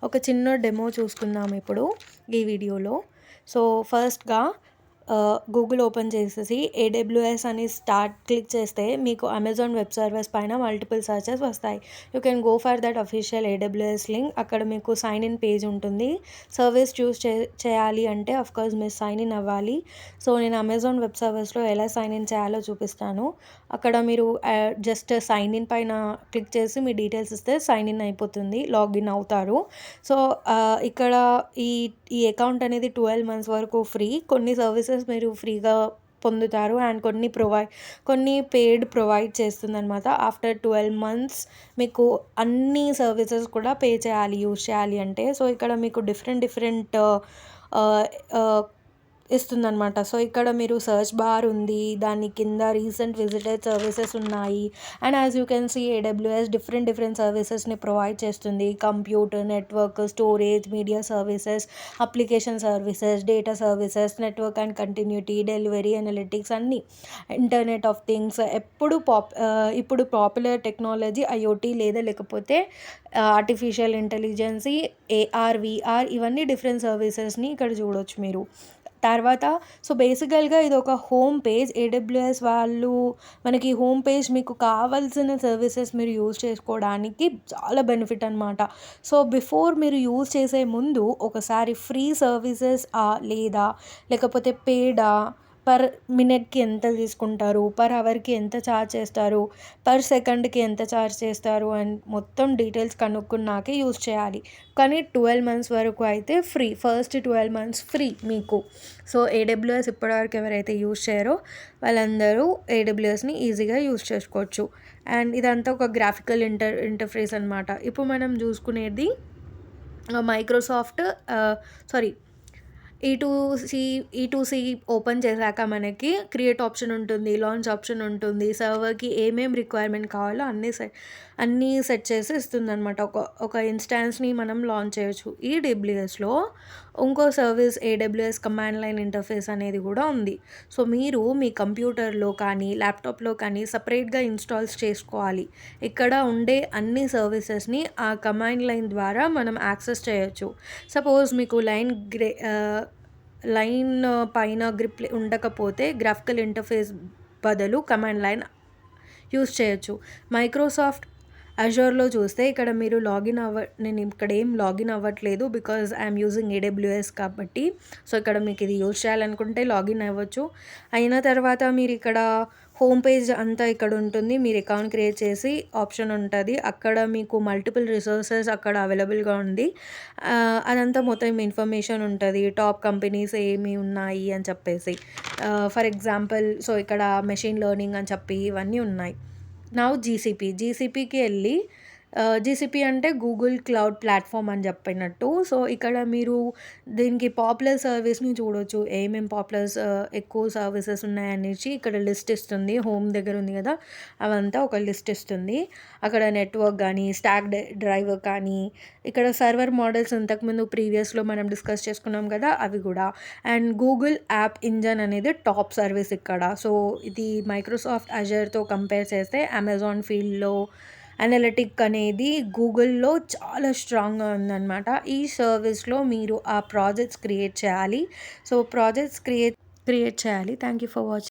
ఒక చిన్న డెమో చూసుకుందాం ఇప్పుడు ఈ వీడియోలో. సో, ఫస్ట్‌గా గూగుల్ ఓపెన్ చేసేసి ఏడబ్ల్యూఎస్ అని క్లిక్ చేస్తే మీకు అమెజాన్ వెబ్ సర్వీస్ పైన మల్టిపుల్ సెర్చెస్ వస్తాయి. You can go for that official AWS link. అక్కడ మీకు సైన్ ఇన్ పేజ్ ఉంటుంది. సర్వీస్ చూస్ చేయాలి అంటే ఆఫ్‌కోర్స్ మీరు సైన్ ఇన్ అవ్వాలి. సో, నేను అమెజాన్ వెబ్ సర్వీస్‌లో ఎలా సైన్ ఇన్ చేయాలో చూపిస్తాను. అక్కడ మీరు జస్ట్ సైన్ ఇన్ పైన క్లిక్ చేసి మీ డీటెయిల్స్ ఇస్తే సైన్ ఇన్ అయిపోతుంది. లాగిన్ అవుతారు. సో, ఇక్కడ ఈ ఈ అకౌంట్ అనేది 12 మంత్స్ వరకు ఫ్రీ. కొన్ని సర్వీసెస్ మీరు ఫ్రీగా పొందుతారు అండ్ కొన్ని పెయిడ్ ప్రొవైడ్ చేస్తుందనమాట. ఆఫ్టర్ 12 మంత్స్ మీకు అన్ని సర్వీసెస్ కూడా పే చేయాలి యూజ్ చేయాలి అంటే. సో, ఇక్కడ మీకు డిఫరెంట్ ఆహ్, ఆహ్, ఇస్తుందనమాట. సో, ఇక్కడ మీరు సెర్చ్ బార్ ఉంది. దాని కింద రీసెంట్ విజిటెడ్ సర్వీసెస్ ఉన్నాయి. And as you can see AWS different సర్వీసెస్‌ని ప్రొవైడ్ చేస్తుంది. Computer, network, storage, media services, application services, data services, network and continuity, delivery, analytics అన్నీ. ఇంటర్నెట్ ఆఫ్ థింగ్స్ ఇప్పుడు పాపులర్ టెక్నాలజీ ఐఓటీ లేకపోతే artificial intelligence, AR, VR ఇవన్నీ different సర్వీసెస్‌ని ఇక్కడ చూడొచ్చు మీరు. తర్వాత బేసికల్‌గా ఇదొక హోమ్ పేజ్. ఏడబ్ల్యూఎస్ వాళ్ళు మనకి హోమ్ పేజ్ మీకు కావాల్సిన సర్వీసెస్ మీరు యూజ్ చేసుకోవడానికి చాలా బెనిఫిట్ అనమాట. సో, బిఫోర్ మీరు యూజ్ చేసే ముందు ఒకసారి ఫ్రీ సర్వీసెస్ లేకపోతే పెయిడా, పర్ మినిట్‌కి ఎంత తీసుకుంటారు, పర్ అవర్‌కి ఎంత ఛార్జ్ చేస్తారు, పర్ సెకండ్‌కి ఎంత ఛార్జ్ చేస్తారు అని మొత్తం డీటెయిల్స్ కనుక్కున్నాకే యూజ్ చేయాలి. కానీ 12 మంత్స్ వరకు అయితే ఫ్రీ. ఫస్ట్ 12 మంత్స్ ఫ్రీ మీకు. సో, ఏడబ్ల్యూఎస్ ఇప్పటివరకు ఎవరైతే యూజ్ చేయరో వాళ్ళందరూ ఏడబ్ల్యూఎస్‌ని ఈజీగా యూజ్ చేసుకోవచ్చు. అండ్ ఇదంతా ఒక గ్రాఫికల్ ఇంటర్ఫేస్ అనమాట. ఇప్పుడు మనం చూసుకునేది మైక్రోసాఫ్ట్ సారీ ఈ2సి ఓపెన్ చేశాక మనకి క్రియేట్ ఆప్షన్ ఉంటుంది, లాంచ్ ఆప్షన్ ఉంటుంది. సర్వర్‌కి ఏమేం రిక్వైర్మెంట్ కావాలో అన్నీ సెట్ చేసి ఇస్తుందనమాట. ఒక ఇన్‌స్టాన్స్‌ని మనం లాంచ్ చేయొచ్చు. ఈడబ్ల్యూఎస్‌లో ఇంకో service AWS command line interface అనేది కూడా ఉంది. సో, మీరు మీ కంప్యూటర్‌లో కానీ, ల్యాప్‌టాప్‌లో కానీ సెపరేట్‌గా ఇన్‌స్టాల్స్ చేసుకోవాలి. ఇక్కడ ఉండే అన్ని సర్వీసెస్‌ని ఆ కమాండ్ లైన్ ద్వారా మనం యాక్సెస్ చేయొచ్చు. సపోజ్ మీకు లైన్ పైన గ్రిప్ ఉండకపోతే గ్రాఫికల్ ఇంటర్ఫేస్ బదులు కమాండ్ లైన్ యూజ్ చేయొచ్చు. మైక్రోసాఫ్ట్ అజూర్‌లో చూస్తే ఇక్కడ మీరు నేను ఇక్కడ ఏం లాగిన్ అవ్వట్లేదు. బికాజ్ ఐయామ్ యూజింగ్ ఏడబ్ల్యూఎస్ కాబట్టి. సో, ఇక్కడ మీకు ఇది యూజ్ చేయాలనుకుంటే లాగిన్ అవ్వచ్చు. అయిన తర్వాత మీరు ఇక్కడ హోమ్ పేజ్ అంతా ఇక్కడ ఉంటుంది. మీరు అకౌంట్ క్రియేట్ చేసి ఆప్షన్ ఉంటది. అక్కడ మీకు మల్టిపుల్ రిసోర్సెస్ అక్కడ అవైలబుల్‌గా ఉంది. అదంతా మొత్తం ఇన్ఫర్మేషన్ ఉంటది. టాప్ కంపెనీస్ ఏమి ఉన్నాయి అని చెప్పేసి. ఫర్ ఎగ్జాంపుల్ ఇక్కడ మెషిన్ లెర్నింగ్ అని చెప్పి ఇవన్నీ ఉన్నాయి. నౌ జీసీపీకి వెళ్ళి జీసీపీ అంటే గూగుల్ క్లౌడ్ ప్లాట్‌ఫామ్ అని చెప్పినట్టు. సో, ఇక్కడ మీరు దీనికి పాపులర్ సర్వీస్‌ని చూడొచ్చు. ఎక్కువ సర్వీసెస్ ఉన్నాయనేసి ఇక్కడ లిస్ట్ ఇస్తుంది. హోమ్ దగ్గర ఉంది కదా! అవంతా ఒక లిస్ట్ ఇస్తుంది. అక్కడ నెట్వర్క్ గానీ, స్టాక్ డ్రైవర్ కానీ, ఇక్కడ సర్వర్ మోడల్స్ ఇంతకుముందు ప్రీవియస్‌లో మనం డిస్కస్ చేసుకున్నాం కదా! అవి కూడా. అండ్ గూగుల్ యాప్ ఇంజిన్ అనేది టాప్ సర్వీస్ ఇక్కడ. సో, ఇది మైక్రోసాఫ్ట్ అజూర్‌తో కంపేర్ చేస్తే అమెజాన్ ఫీల్డ్‌లో అనలిటిక్ అనేది గూగుల్‌లో చాలా స్ట్రాంగ్‌గా ఉందనమాట. ఈ సర్వీస్‌లో మీరు ఆ ప్రాజెక్ట్స్ క్రియేట్ చేయాలి. సో, ప్రాజెక్ట్స్ క్రియేట్ చేయాలి. Thank you for watching.